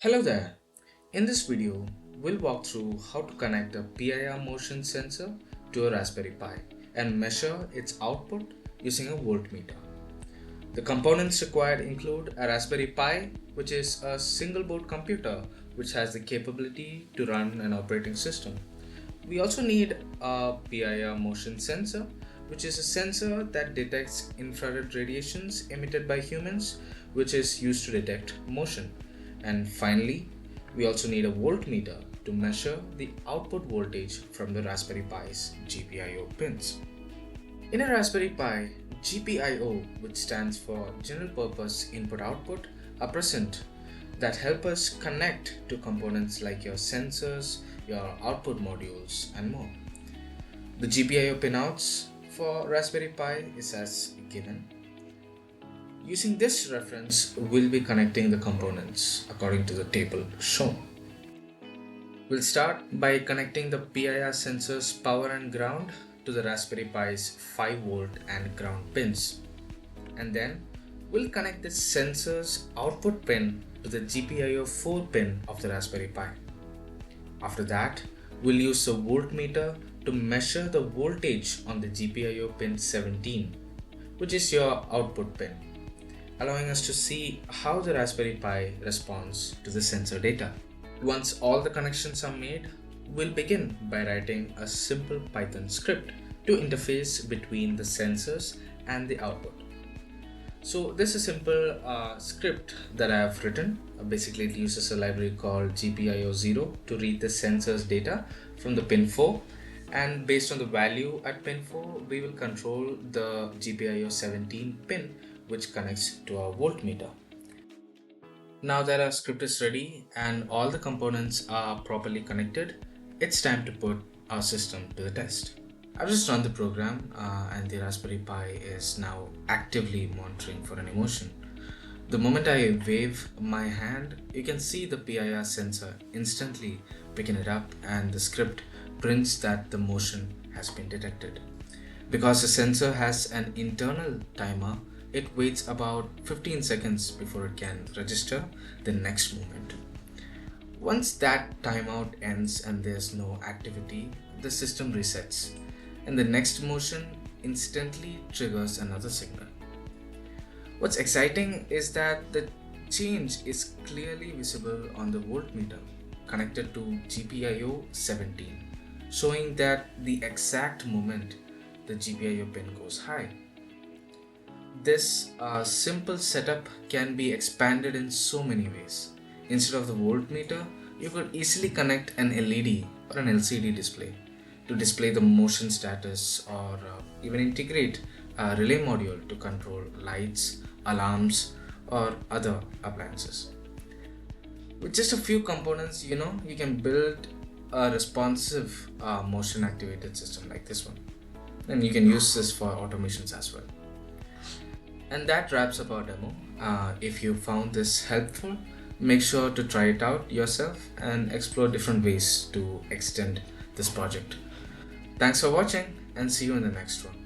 Hello there. In this video, we'll walk through how to connect a PIR motion sensor to a Raspberry Pi and measure its output using a voltmeter. The components required include a Raspberry Pi, which is a single board computer which has the capability to run an operating system. We also need a PIR motion sensor, which is a sensor that detects infrared radiations emitted by humans, which is used to detect motion. And finally, we also need a voltmeter to measure the output voltage from the Raspberry Pi's GPIO pins. In a Raspberry Pi, GPIO, which stands for General Purpose Input Output, are present that help us connect to components like your sensors, your output modules, and more. The GPIO pinouts for Raspberry Pi is as given. Using this reference, we'll be connecting the components according to the table shown. We'll start by connecting the PIR sensor's power and ground to the Raspberry Pi's 5V and ground pins. And then we'll connect the sensor's output pin to the GPIO 4 pin of the Raspberry Pi. After that, we'll use a voltmeter to measure the voltage on the GPIO pin 17, which is your output pin, allowing us to see how the Raspberry Pi responds to the sensor data. Once all the connections are made, we'll begin by writing a simple Python script to interface between the sensors and the output. So this is a simple script that I have written. Basically, it uses a library called GPIO0 to read the sensor's data from the pin 4, and based on the value at pin 4, we will control the GPIO 17 pin, which connects to our voltmeter. Now that our script is ready and all the components are properly connected, it's time to put our system to the test. I've just run the program and the Raspberry Pi is now actively monitoring for any motion. The moment I wave my hand, you can see the PIR sensor instantly picking it up, and the script prints that the motion has been detected. Because the sensor has an internal timer, it waits about 15 seconds before it can register the next movement. Once that timeout ends and there's no activity, the system resets, and the next motion instantly triggers another signal. What's exciting is that the change is clearly visible on the voltmeter connected to GPIO 17, showing that the exact moment the GPIO pin goes high. This simple setup can be expanded in so many ways. Instead of the voltmeter, you could easily connect an LED or an LCD display to display the motion status, or even integrate a relay module to control lights, alarms, or other appliances. With just a few components, you can build a responsive motion activated system like this one. And you can use this for automations as well. And that wraps up our demo. If you found this helpful, make sure to try it out yourself and explore different ways to extend this project. Thanks for watching, and see you in the next one.